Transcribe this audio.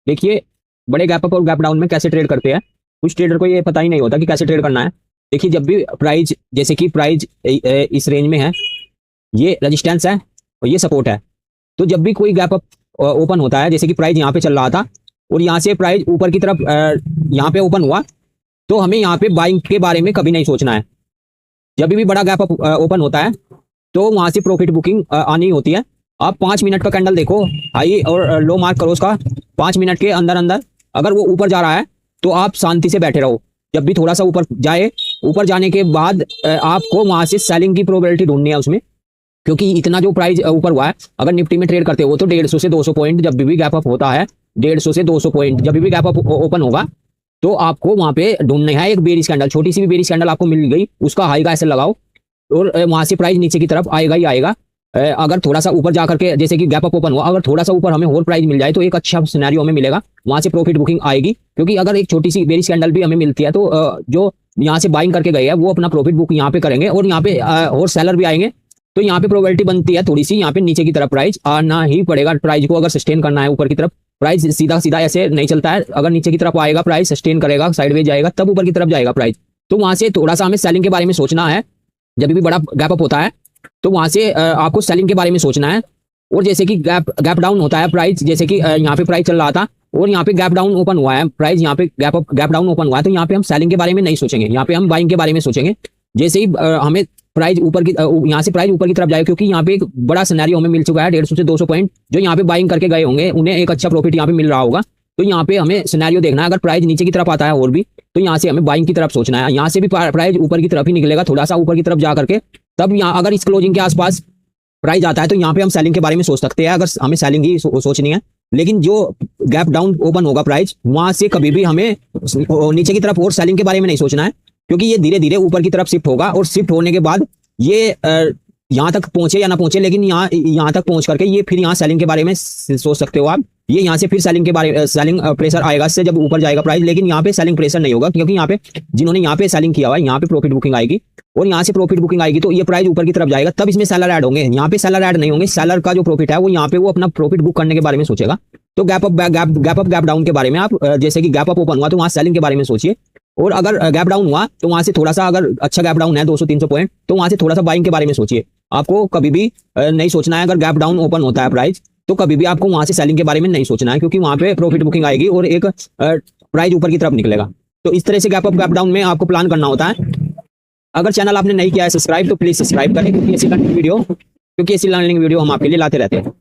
देखिए बड़े gap up और गैप डाउन में कैसे ट्रेड करते हैं, कुछ ट्रेडर को ये पता ही नहीं होता कि कैसे ट्रेड करना है। देखिए जब भी प्राइस, जैसे कि प्राइस इस रेंज में है, ये रेजिस्टेंस है और ये सपोर्ट है, तो जब भी कोई गैप अप ओपन होता है, जैसे कि प्राइस यहाँ पे चल रहा था और यहाँ से प्राइस ऊपर की तरफ यहाँ पे ओपन हुआ, तो हमें यहाँ पे बाइंग के बारे में कभी नहीं सोचना है। जब भी बड़ा गैप अप ओपन होता है तो वहां से प्रॉफिट बुकिंग आनी होती है। आप 5 मिनट का कैंडल देखो, हाई और लो मार्क करो उसका, 5 मिनट के अंदर अंदर अगर वो ऊपर जा रहा है तो आप शांति से बैठे रहो। जब भी थोड़ा सा ऊपर जाए, ऊपर जाने के बाद आपको वहां से सेलिंग की प्रोबेबिलिटी ढूंढनी है उसमें, क्योंकि इतना जो प्राइस ऊपर हुआ है, अगर निफ्टी में ट्रेड करते हो तो 150 से 200 पॉइंट जब भी गैप अप होता है, 150 से 200 पॉइंट जब भी गैप अप ओपन होगा, तो आपको वहां पे ढूंढना है एक बेरिश कैंडल, छोटी सी भी बेरिश कैंडल आपको मिल गई, उसका हाई का ऐसे लगाओ और वहां से प्राइस नीचे की तरफ आएगा ही आएगा। अगर थोड़ा सा ऊपर जाकर के, जैसे कि गैप अप ओपन हुआ, अगर थोड़ा सा ऊपर हमें और प्राइस मिल जाए तो एक अच्छा सिनेरियो हमें मिलेगा, वहां से प्रॉफिट बुकिंग आएगी। क्योंकि अगर एक छोटी सी बेरिश कैंडल भी हमें मिलती है तो जो यहाँ से बाइंग करके गए हैं वो अपना प्रॉफिट बुक यहाँ पे करेंगे और यहाँ पे और सेलर भी आएंगे, तो यहाँ पे प्रोबेबिलिटी बनती है थोड़ी सी यहाँ पे नीचे की तरफ प्राइस आना ही पड़ेगा। प्राइस को अगर सस्टेन करना है ऊपर की तरफ, प्राइस सीधा सीधा ऐसे नहीं चलता है, अगर नीचे की तरफ आएगा प्राइस सस्टेन करेगा, साइडवेज जाएगा, तब ऊपर की तरफ जाएगा प्राइस। तो वहां से थोड़ा सा हमें सेलिंग के बारे में सोचना है। जब भी बड़ा गैप अप होता है तो वहां से आपको सेलिंग के बारे में सोचना है। और जैसे कि गैप डाउन होता है प्राइस, जैसे कि यहाँ पे प्राइस चल रहा था और यहाँ पे गैप डाउन ओपन हुआ है, प्राइस यहाँ पे गैप डाउन ओपन हुआ है, तो यहाँ पे हम सेलिंग के बारे में नहीं सोचेंगे, यहाँ पे हम बाइंग के बारे में सोचेंगे। जैसे ही हमें प्राइस ऊपर की, यहाँ से प्राइस ऊपर की तरफ जाए, क्योंकि यहाँ पे एक बड़ा सिनेरियो हमें मिल चुका है, 150 से 200 पॉइंट जो यहाँ पे बाइंग करके गए होंगे उन्हें एक अच्छा प्रॉफिट यहाँ पे मिल रहा होगा। तो यहाँ पे हमें सिनेरियो देखना है, अगर प्राइस नीचे की तरफ आता है और भी, तो यहाँ से हमें बाइंग की तरफ सोचना है। यहाँ से भी प्राइस ऊपर की तरफ ही निकलेगा, थोड़ा सा ऊपर की तरफ जा करके, तब यहाँ अगर इस क्लोजिंग के आसपास प्राइस आता है तो यहाँ पे हम सेलिंग के बारे में सोच सकते हैं, अगर हमें सेलिंग ही सोचनी है। लेकिन जो गैप डाउन ओपन होगा प्राइस, वहां से कभी भी हमें नीचे की तरफ और सेलिंग के बारे में नहीं सोचना है, क्योंकि ये धीरे धीरे ऊपर की तरफ शिफ्ट होगा और शिफ्ट होने के बाद ये यहाँ तक पहुंचे या ना पहुंचे, लेकिन यहाँ तक पहुंच करके ये फिर यहाँ सेलिंग के बारे में सोच सकते हो आप। ये यहाँ से फिर सेलिंग प्रेशर आएगा इससे जब ऊपर जाएगा प्राइस, लेकिन यहाँ पे सेलिंग प्रेशर नहीं होगा, क्योंकि यहाँ पे जिन्होंने यहाँ पे सेलिंग किया हुआ है यहाँ पे प्रॉफिट बुकिंग आएगी और यहाँ से प्रॉफिट बुकिंग आएगी तो ये प्राइस ऊपर की तरफ जाएगा, तब इसमें सेलर ऐड होंगे। यहाँ पे सेलर ऐड नहीं होंगे, सेलर का जो प्रॉफिट है वो यहाँ पे वो अपना प्रॉफिट बुक करने के बारे में सोचेगा। तो गैप अप डाउन के बारे में आप, जैसे कि गैप अप ओपन हुआ तो वहाँ सेलिंग के बारे में सोचिए, और अगर गैप डाउन हुआ तो वहां से थोड़ा सा, अगर अच्छा गैप डाउन है 200-300 पॉइंट, तो वहां से थोड़ा सा बाइंग के बारे में सोचिए। आपको कभी भी नहीं सोचना है, अगर गैप डाउन ओपन होता है प्राइस तो कभी भी आपको वहां से सेलिंग के बारे में नहीं सोचना है, क्योंकि वहां पे प्रॉफिट बुकिंग आएगी और एक प्राइस ऊपर की तरफ निकलेगा। तो इस तरह से गैप अप गैप डाउन में आपको प्लान करना होता है। अगर चैनल आपने नहीं किया है सब्सक्राइब, तो प्लीज सब्सक्राइब करें, क्योंकि ऐसी लर्निंग वीडियो हम आपके लिए लाते रहते हैं।